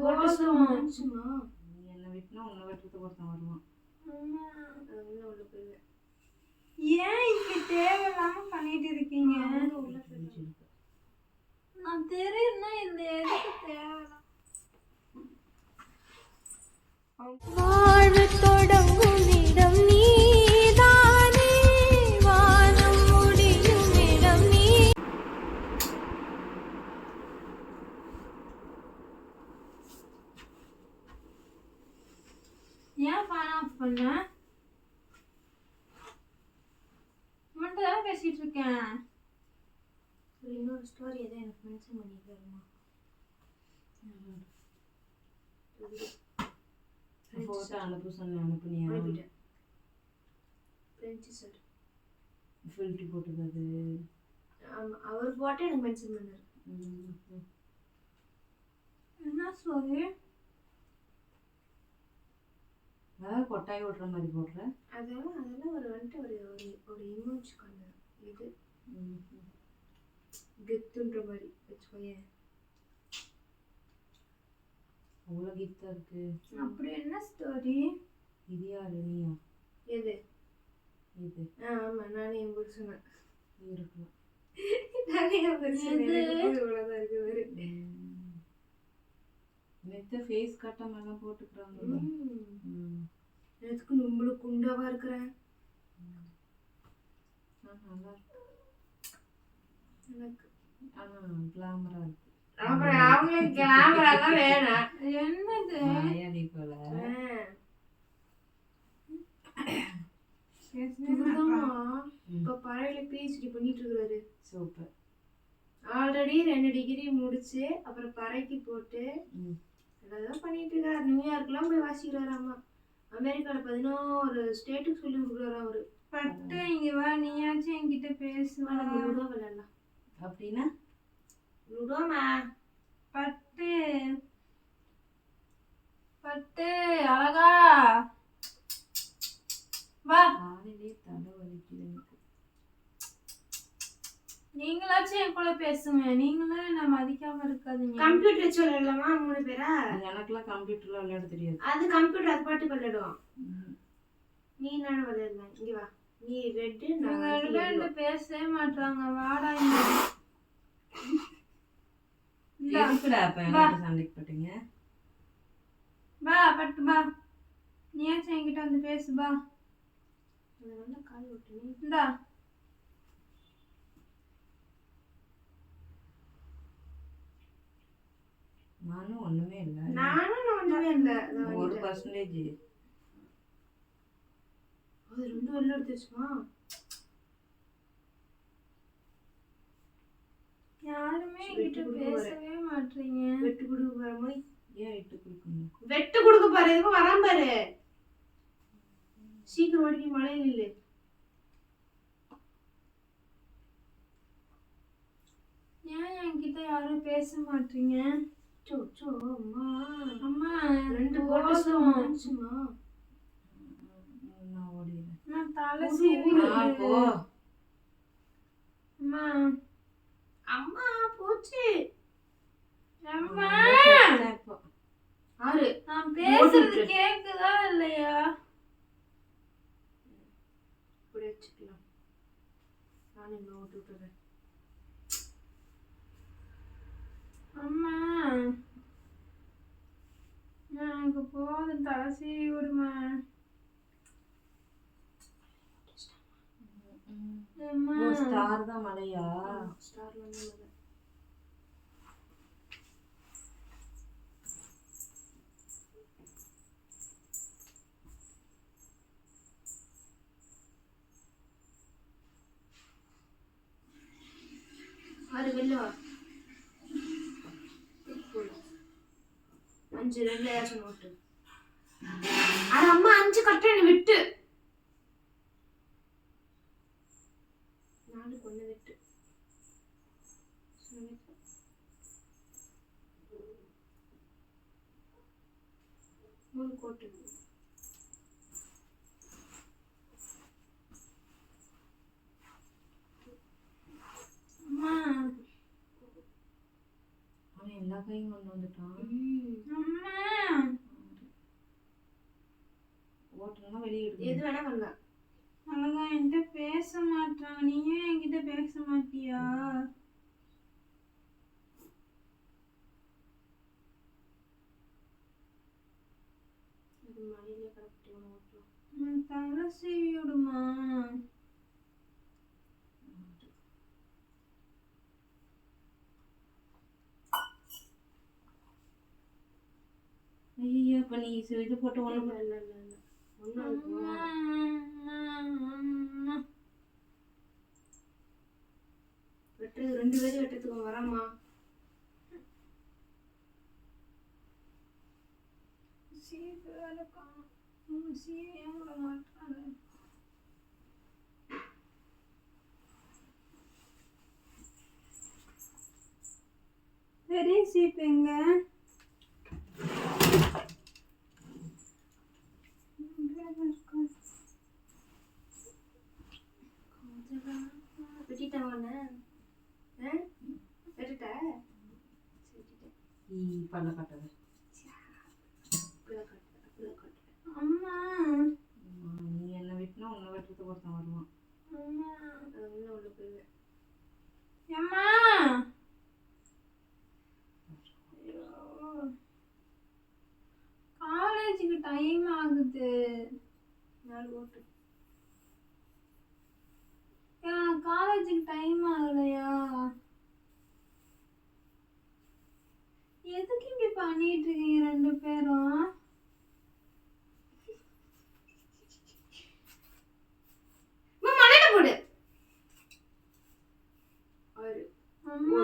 போதும். நீ என்ன விட்டுனா உன்னை வெட்டுறதுக்கு ஒருத்தன் வருவான். அதெல்லாம் உள்ள போயிடுவேன். ஏன் இங்க தேவையில்லாம பண்ணிட்டு இருக்கீங்க? உள்ள போயிடுவேன். நான் தெரியும்னா இந்த எதுக்கு தேவையில்லாம வாழ்வு தொடங்கும் இடம் நீதானே, வானம் முடியும் இடம் நீ. ஏன் ஃபேன் ஆஃப் பண்ண? மட்டும் தான் பேசிட்டு இருக்கேன். இன்னொரு ஸ்டோரி எதை எனக்கு மென்ஷன் பண்ணிருக்காருமா. ஃபோட்டோ அனுப்பு சொன்ன அனுப்புனியா? அனுப்பிட்டேன். ஃப்ரெஞ்சு சார் ஃபில்டர் போட்டுக்காது. ஆமாம், அவர் போட்டு எனக்கு மென்ஷன் பண்ணார். என்ன ஸ்டோரி? அதாவது கொட்டாய் விடுற மாதிரி போடுற. அதெல்லாம் ஒரு வந்துட்டு ஒரு இமோஜ் காண இது கெத்துன்ற மாதிரி வச்சுக்கோயேன். அவ்வளோ கெத்தாக இருக்கு. அப்படி என்ன ஸ்டோரி? இது யாரு? நீயா? எது இது? ஆமாம், நானே என் புருஷன் இருக்கலாம். நானே என் புருஷன் இவ்வளோதான் இருக்கு வேறு. நேற்று ஃபேஸ் கட்டமெல்லாம் போட்டுக்கிறாங்க. எதுக்கு நம்மளும் குண்டாவா இருக்கிறேன்? நல்லா இருக்கு எனக்கு. ஆனால் கிளாமரா இருக்கு. அப்புறம் அவங்களுக்கு கேமரா தான் வேணும். என்னது? நீ போல இப்போ பறையில பிஹெச்டி பண்ணிட்டு இருக்கிறாரு. சூப்பர். ஆல்ரெடி 2 டிகிரி முடிச்சு அப்புறம் பறைக்கு போட்டு எல்லாம் பண்ணிட்டு இருக்காரு. நியூயார்க்லாம் போய் வாசிக்கிறாராமா. அமெரிக்காவில் 11 ஸ்டேட்டுக்கு சொல்லி கொடுக்குறாரு அவரு. பட்டு இங்க வா, நீயாச்சும் என்கிட்ட பேசுவா. லுடோ விளையாடலாம். அப்படின்னா லுடோமா? பட்டு பட்டு அழகா வா. காலையிலே தலை வலிக்குது எனக்கு. நீங்களாச்சும் என் கூட பேசுங்க. நீங்களும் என்ன மதிக்காம இருக்காதீங்க. கம்ப்யூட்டர் சொல்லலாமா 3 பேரா? எனக்குலாம் கம்ப்யூட்டர்ல விளையாட தெரியாது. அது கம்ப்யூட்டர் அது பாட்டு விளையாடுவோம். நீ நானும் விளையாடலாம். இங்க வா, நீ ரெட்டு நான் ரெண்டு பேசவே மாட்டாங்க. வாடா இங்க. எதுக்குடா அப்ப எனக்கு சண்டைக்கு போட்டீங்க? வா பட்டு வா, நீயாச்சும் என்கிட்ட வந்து பேசு வா. நல்லா கால் விட்டுனே. இந்தா நானும் ஒண்ணுமே இல்லை. நானும் ஒண்ணுமே இல்லை. 1% அது 2 வெள்ள எடுத்துச்சுமா. யாருமே என்கிட்ட பேசவே மாட்டீங்க. வெட்டு கொடுக்க போற மாதிரி. ஏன் இட்டு கொடுக்கணும்? வெட்டு கொடுக்க பாரு, எதுவும் வராம பாரு. சீக்கிரம் ஓடி மழையில் இல்லை. ஏன் என்கிட்ட யாரும் பேச மாட்டீங்க? அம்மா அம்மா 2 போட்டு சும்மா. நான் ஓடிடுறேன். நான் தலை சீவி போ. அம்மா அம்மா போச்சு. அம்மா ஆறு நான் பேசுறது கேக்குதா இல்லையா? இப்படி வச்சுக்கலாம். நான் இன்னும் ஓட்டு விட்டுறேன். அம்மா எனக்கு போதும், தலை சீவி விடுமா. ஸ்டார் தான் மலையா? ஸ்டார்ல வந்து ஆறு வெள்ள வா. 5 2 ஏதாச்சும் நோட்டு. அட அம்மா 5 கட்டுறேன்னு விட்டு. 4 கொண்டு விட்டு. மூணு கோட்டு. அம்மா அவன் எல்லா கையும் கொண்டு வந்துட்டான். அம்மா ஓட்டணும்னா வெளியே எது எடுக்கணும். வேணா பண்ணலாம். அழகா என்கிட்ட பேச மாட்டான். நீயும் என்கிட்ட பேச மாட்டியா? இது மழையிலே கிடப்பிட்டு ஓட்டலாம். தலை சீவி விடுமா? ஐயோ இப்போ நீ இது போட்டு ஒன்று இல்லை இல்லை இல்லை இல்லை ஒன்றும் அம்மா, அம்மா. வெட்டுறது 2 பேரும் வெட்டுறதுக்கு வரமா? சீப்பு வேற காணும். சீவியே விட மாட்டாங்க. பெரிய சீப்பு எங்க? வெட்டிட்டேன் உன்னை. வெட்டுட்ட? பல்ல காட்டுது. அப்படிதான் காட்டுறேன் அப்படிதான் காட்டுறேன். அம்மா நீ என்ன வெட்டினா உன்னை வெட்டுறதுக்கு ஒருத்தன் வருவான். அம்மா அது உள்ள போயிடுவேன். அம்மா காலேஜுக்கு டைம் ஆகுது. 4 ஓட்டு. காலேஜுக்கு டைம் ஆகலையா? எதுக்கு இப்படி பண்ணிட்டு இருக்கீங்க 2 பேரும்? மழையில போடு. 6 அம்மா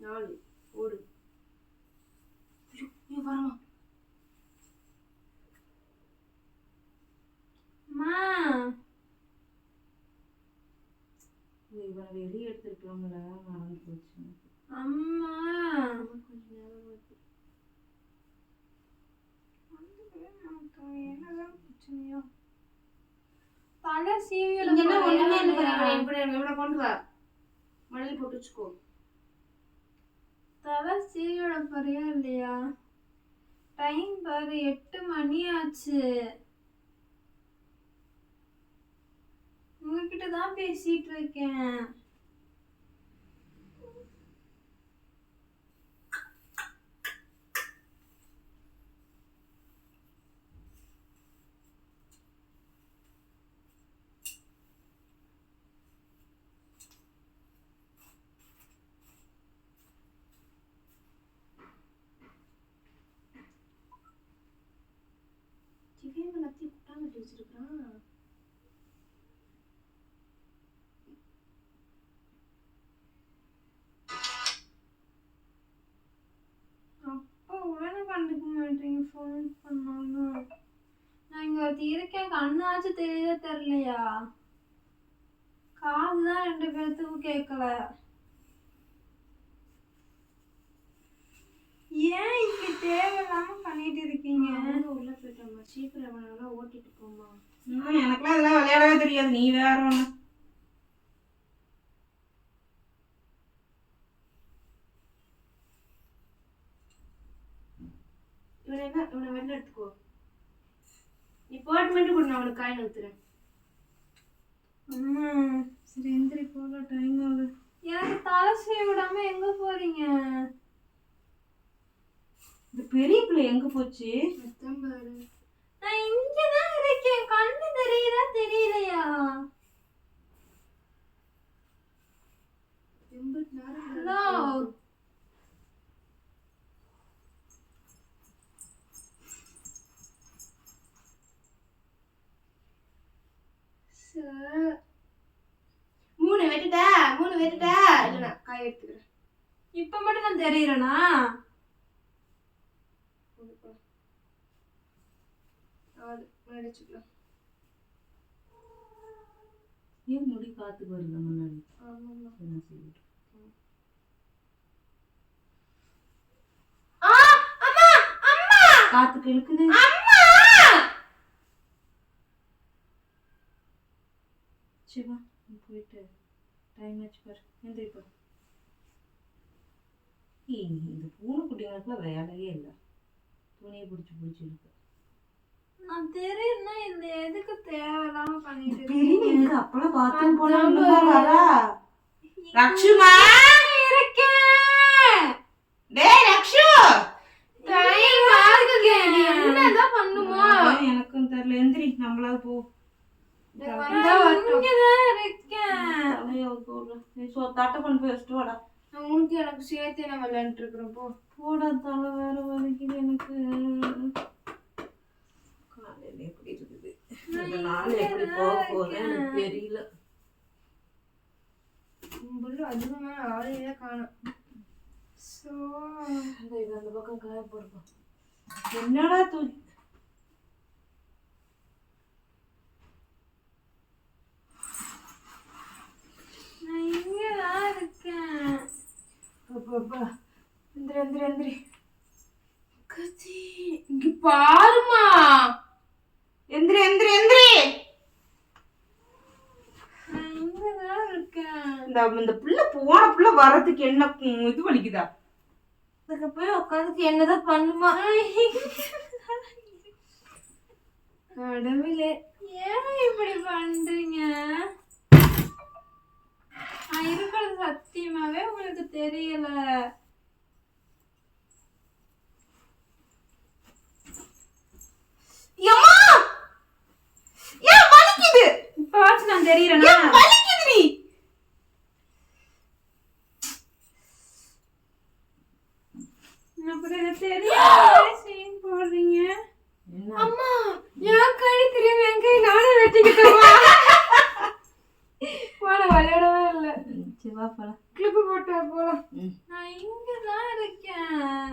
4 ஓடு. ஐயோ வரமா? அம்மா இவனை வெளியே எடுத்துருக்கலாம்ல, மறந்து போச்சு. அம்மா கொஞ்சம் நேரம் இருக்கு. என்னதான் பிரச்சனையோ? தலை சீவியோட இங்க என்ன ஒண்ணுமே இல்ல பாரு. இவனை கொண்டு வா. மழையில போட்டு வச்சுக்கோ. தலை சீவியோட போறியா இல்லையா? டைம் பாரு 8 மணி ஆச்சு. உங்ககிட்ட தான் பேசிட்டு இருக்கேன். இவன் எல்லாத்தையும் குட்டாங்கட்டி வச்சிருக்கான். அப்பா உடனே கண்டுக்க மாட்டீங்க ஃபோன் பண்ணாலும். நான் இங்க ஒருத்தி இருக்கேன், கண்ணாச்சு தெரியுதா தெரியலையா? காது தான் 2 பேர்த்துக்கும் கேட்கல. ஏன் இப்படி தேவையில்லாம பண்ணிட்டு இருக்கீங்க? உள்ள போயிட்டோம்மா. சீக்கிரம் வேணாலும் ஓட்டிட்டு போமா. எனக்குலாம் இதெல்லாம் விளையாடவே தெரியாது, நீ வேற ஒன்று. இவனை வெளில எடுத்துக்கோ. நீ போட்டு மட்டும் கொடு, நான் அவனுக்கு காயின் ஊத்துறேன். அம்மா சரி எந்திரி போல, டைம் ஆகுது. எனக்கு தலை சீவி விடாம எங்க போறீங்க? இந்த பெரிய பிள்ளை எங்க போச்சு? அதான் பாரு. நான் இங்கதான் இருக்கேன், கண்ணு தெரியுதா தெரியலையா? எண்பத்தி நேரம் ஹலோ சார். 3 வெட்டுட்டா? 3 வெட்டுட்டா? இல்லைண்ணா காய் எடுத்துக்கிறேன். இப்ப மட்டும் நான் தெரியறேனா? அடிச்சுக்கலாம். ஏன் முடி காத்துக்கு வருது முன்னாடி? ஆமாம்மா. என்ன செய்யுது? அம்மா அம்மா காத்துக்கு இழுக்குது. அம்மா சரி வா, நீ போயிட்டு டைம் ஆச்சு பாரு, எந்திரிப்பா. இந்த பூனைக்குட்டிங்களுக்குலாம் வேலையே இல்லை. துணியை பிடிச்சி இருக்கு. நான் தெரியும்னா இந்த எதுக்கு தேவையில்லாம பண்ணிட்டு பெரிய அப்பெல்லாம் பாத்ரூம் போனா ரக்ஷுமா இருக்கேன். டேய் ரக்ஷு டைம் ஆகுது. நீ என்னதான் பண்ணுமா? எனக்கும் தெரியல. எந்திரி நம்மளாவது போ. வந்தா வரட்டும். இங்கதான் இருக்கேன். தட்டை கொண்டு போய் வச்சுட்டு வாடா. உனக்கு எனக்கு சேர்த்து நான் விளையாண்டுட்டு இருக்கிறேன் போ. போடா தலை வேற வலிக்குது எனக்கு. காலையில எப்படி இருக்குது இந்த நாள் எப்படி போக போகுது எனக்கு தெரியல. கும்பல் அதிகமான ஆளையே காணும். அந்த பக்கம் காய போடுப்போம். என்னடா தூக்கி நான் இங்கதான் இருக்கேன். எந்திரி கத்தி இங்க பாருமா. எந்திரி எந்திரி எந்திரி. நான் இங்கதான் இருக்கேன். இந்த புள்ள போன புள்ள வர்றதுக்கு என்ன இது வலிக்குதா? அதுக்கு போய் உட்காந்துக்கு என்னதான் பண்ணுமா? கடவுளே, ஏன் இப்படி பண்றீங்க? நான் இருக்கிறது சத்தியமாவே உங்களுக்கு தெரியல. இப்ப வாச்சு நான் தெரியறேனா? அப்புறம் எனக்கு தெரியும் சீன் போடுறீங்க. அம்மா என் கை தெரியும், என் கை நானே வெட்டிக்கிட்டேன். போல விளையாடவே இல்லை. சிவா போல கிளிப்பு போட்டா போலாம். நான் இங்கதான் இருக்கேன்.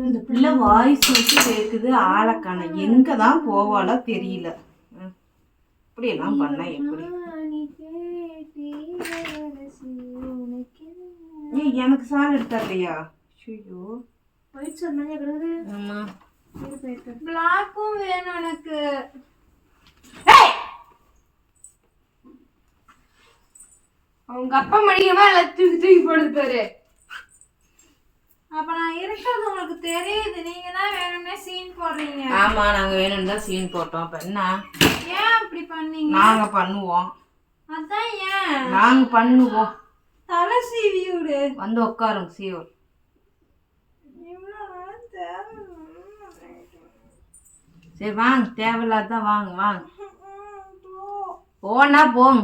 இந்த பிள்ளை வாய்ஸ் வச்சு கேக்குது. ஆளக்கான எங்கதான் போவாளோ தெரியல. இப்படி எல்லாம் பண்ணா எப்படி? ஏய் எனக்கு சால் எடுத்தாருலையா? ஐயோ போயிட்டு சொன்னாங்க கிடக்குது. ஆமா பிளாக்கும் வேணும் எனக்கு. அவங்க அப்பா மடிக்கமா எல்லாம் தூக்கி போடுது பாரு. அப்ப நான் இருக்கிறது உங்களுக்கு தெரியுது. நீங்க தான் வேணும்னே சீன் போடுறீங்க. ஆமா நாங்க வேணும்னு தான் சீன் போட்டோம். அப்ப என்ன ஏன் அப்படி பண்ணீங்க? நாங்க பண்ணுவோம். அதான் ஏன் நாங்க பண்ணுவோம். தலை சீவி விடு. வந்து உட்காருங்க சீவர். சரி வாங்க, தேவையில்லாதான் வாங்க வாங்க. போனா போங்க.